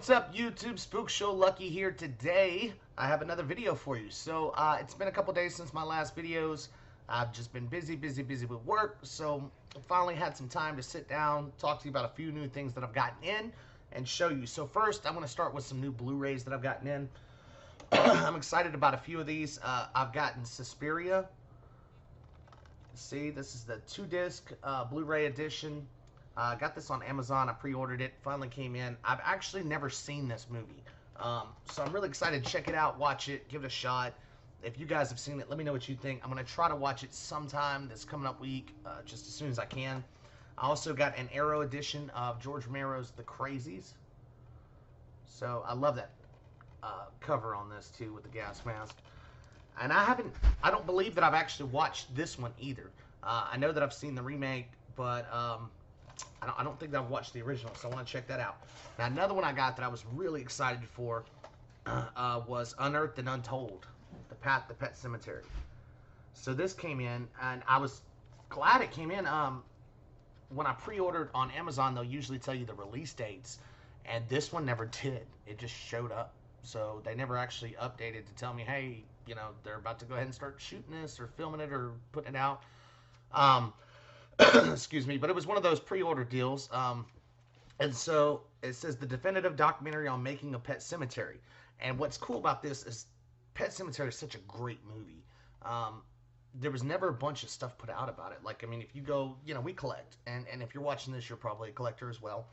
What's up, YouTube? Spook Show Lucky here. Today, I have another video for you. So, it's been a couple days since my last videos. I've just been busy with work. So, I finally had some time to sit down, talk to you about a few new things that I've gotten in, and show you. So, first, I'm going to start with some new Blu-rays that I've gotten in. I'm excited about a few of these. I've gotten Suspiria. See, this is the 2-disc Blu-ray edition. I got this on Amazon. I pre-ordered it. Finally came in. I've actually never seen this movie. So I'm really excited to check it out, watch it, give it a shot. If you guys have seen it, let me know what you think. I'm going to try to watch it sometime this coming up week, just as soon as I can. I also got an Arrow edition of George Romero's The Crazies. So I love that cover on this, too, with the gas mask. And I don't believe that I've actually watched this one either. I know that I've seen the remake, but I don't think that I've watched the original, so I want to check that out. Now, another one I got that I was really excited for was Unearthed and Untold, The Path to Pet Cemetery. So this came in, and I was glad it came in. When I pre-ordered on Amazon, they'll usually tell you the release dates, and this one never did. It just showed up. So they never actually updated to tell me, hey, you know, they're about to go ahead and start shooting this or filming it or putting it out. Excuse me, but it was one of those pre-order deals. And so it says the definitive documentary on making a Pet Cemetery. And what's cool about this is Pet Cemetery is such a great movie. There was never a bunch of stuff put out about it. Like, I mean, if you go, you know, we collect. And if you're watching this, you're probably a collector as well.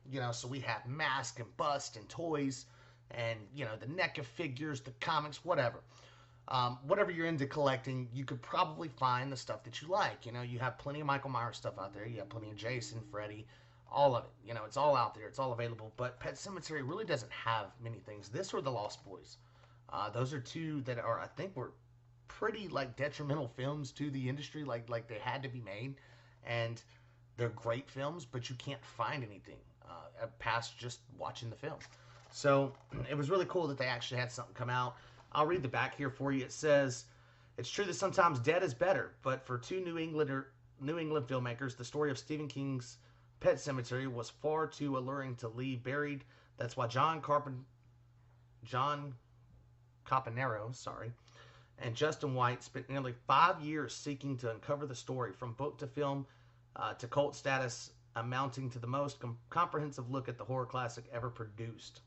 You know, so we have masks and busts and toys and, you know, the NECA figures, the comics, whatever. Whatever you're into collecting, you could probably find the stuff that you like. You know, you have plenty of Michael Myers stuff out there. You have plenty of Jason, Freddy, all of it. You know, it's all out there. It's all available. But Pet Sematary really doesn't have many things. This or The Lost Boys. Those are two that are, I think, were pretty, like, detrimental films to the industry. Like they had to be made. And they're great films, but you can't find anything past just watching the film. So it was really cool that they actually had something come out. I'll read the back here for you. It says, it's true that sometimes dead is better, but for two New England filmmakers, the story of Stephen King's Pet Sematary was far too alluring to leave buried. That's why John Caponero, and Justin White spent nearly 5 years seeking to uncover the story from book to film to cult status, amounting to the most comprehensive look at the horror classic ever produced.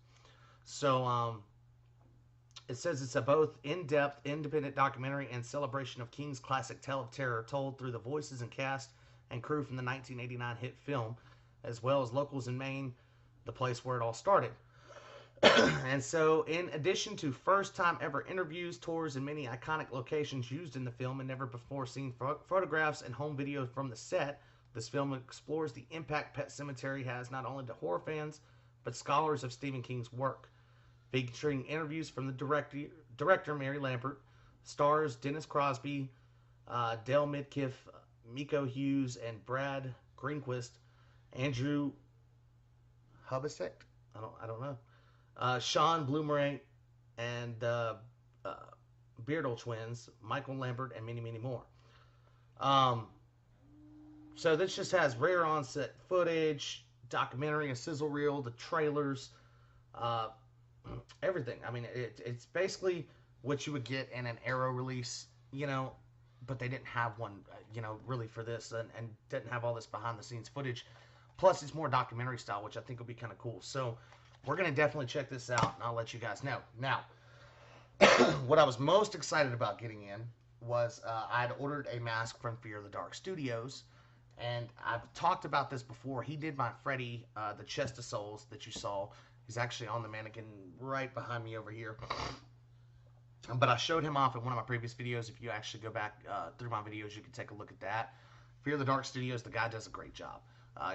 So, it says it's a both in-depth, independent documentary and celebration of King's classic tale of terror told through the voices and cast and crew from the 1989 hit film, as well as locals in Maine, the place where it all started. And so, in addition to first-time ever interviews, tours, and many iconic locations used in the film and never before seen photographs and home videos from the set, this film explores the impact Pet Sematary has not only to horror fans, but scholars of Stephen King's work. Featuring interviews from the director Mary Lambert, stars Dennis Crosby, Dale Midkiff, Miko Hughes, and Brad Greenquist, Andrew Hubisek, I don't know, Sean Bloomerang, and Beardle twins, Michael Lambert, and many more. So this just has rare on-set footage, documentary, a sizzle reel, the trailers, everything. I mean, it's basically what you would get in an Arrow release, you know, but they didn't have one, you know, really for this, and didn't have all this behind-the-scenes footage. Plus, it's more documentary style, which I think will be kind of cool. So, we're going to definitely check this out, and I'll let you guys know. Now, what I was most excited about getting in was I had ordered a mask from Fear the Dark Studios, and I've talked about this before. He did my Freddy, the Chest of Souls that you saw. He's actually on the mannequin right behind me over here. But I showed him off in one of my previous videos. If you actually go back through my videos, you can take a look at that. Fear the Dark Studios, the guy does a great job.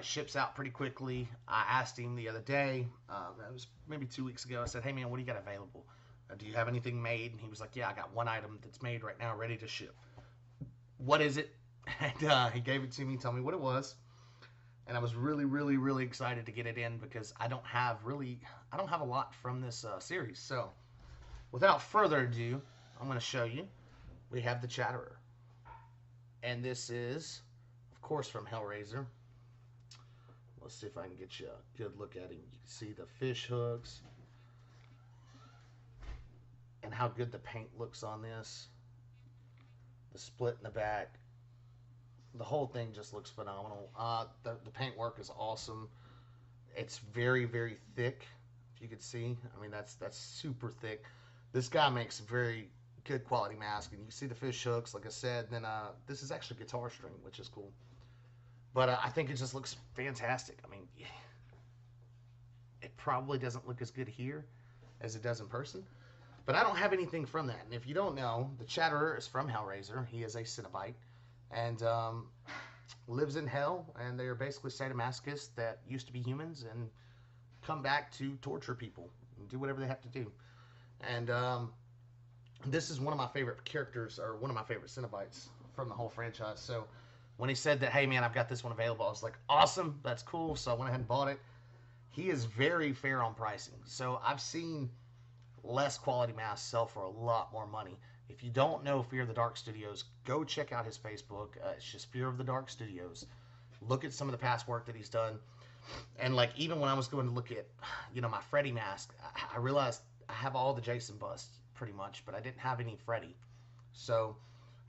Ships out pretty quickly. I asked him the other day, it was maybe 2 weeks ago, I said, hey man, what do you got available? Do you have anything made? And he was like, yeah, I got one item that's made right now, ready to ship. What is it? And he gave it to me, told me what it was. And I was really excited to get it in because I don't have a lot from this series. So, without further ado, I'm going to show you. We have the Chatterer. And this is, of course, from Hellraiser. Let's see if I can get you a good look at him. You can see the fish hooks and how good the paint looks on this. The split in the back. The whole thing just looks phenomenal. The paint work is awesome. It's very, very thick. If you could see, I mean that's super thick. This guy makes very good quality mask, and you can see the fish hooks, like I said. Then this is actually guitar string, which is cool. But I think it just looks fantastic. I mean, it probably doesn't look as good here as it does in person. But I don't have anything from that. And if you don't know, the Chatterer is from Hellraiser. He is a Cenobite and lives in hell. And they are basically sadomasochists that used to be humans and come back to torture people and do whatever they have to do. And this is one of my favorite characters, or one of my favorite Cenobites from the whole franchise. So when he said that, hey man, I've got this one available, I was like, awesome, that's cool. So I went ahead and bought it. He is very fair on pricing. So I've seen less quality masks sell for a lot more money. If you don't know Fear of the Dark Studios, go check out his Facebook. It's just Fear of the Dark Studios. Look at some of the past work that he's done. And like, even when I was going to look at, my Freddy mask, I realized I have all the Jason busts pretty much, but I didn't have any Freddy. So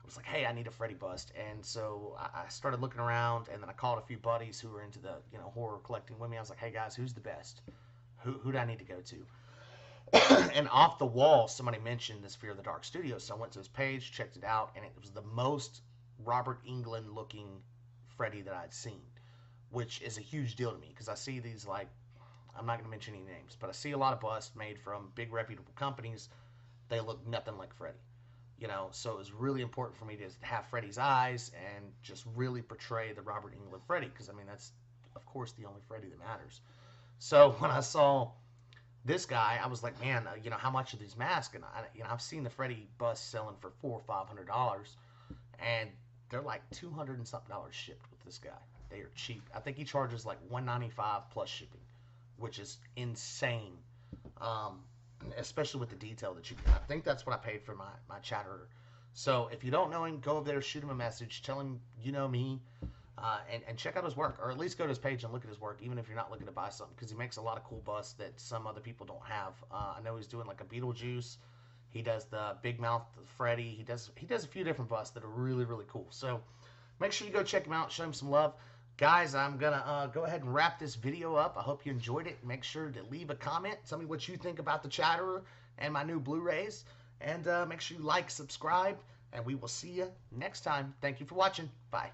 I was like, hey, I need a Freddy bust. And so I started looking around, and then I called a few buddies who were into the, horror collecting with me. I was like, hey guys, who's the best? Who do I need to go to? And off the wall, somebody mentioned this Fear of the Dark Studio. So I went to his page, checked it out, and it was the most Robert Englund looking Freddy that I'd seen, which is a huge deal to me because I see these, like, I'm not going to mention any names, but I see a lot of busts made from big reputable companies. They look nothing like Freddy, so it was really important for me to have Freddy's eyes and just really portray the Robert Englund Freddy because, I mean, that's, of course, the only Freddy that matters. So when I saw this guy, I was like, man, how much are these masks? And I've seen the Freddy bust selling for $400 or $500, and they're like $200 and something shipped with this guy. They are cheap. I think he charges like $195 plus shipping, which is insane, especially with the detail that you get. I think that's what I paid for my Chatterer. So if you don't know him, go over there, shoot him a message, tell him you know me. And check out his work, or at least go to his page and look at his work, even if you're not looking to buy something, because he makes a lot of cool busts that some other people don't have. I know he's doing like a Beetlejuice. He does the Big Mouth Freddy. He does a few different busts that are really, really cool. So make sure you go check him out, show him some love. Guys, I'm going to go ahead and wrap this video up. I hope you enjoyed it. Make sure to leave a comment. Tell me what you think about the Chatterer and my new Blu-rays. And make sure you like, subscribe, and we will see you next time. Thank you for watching. Bye.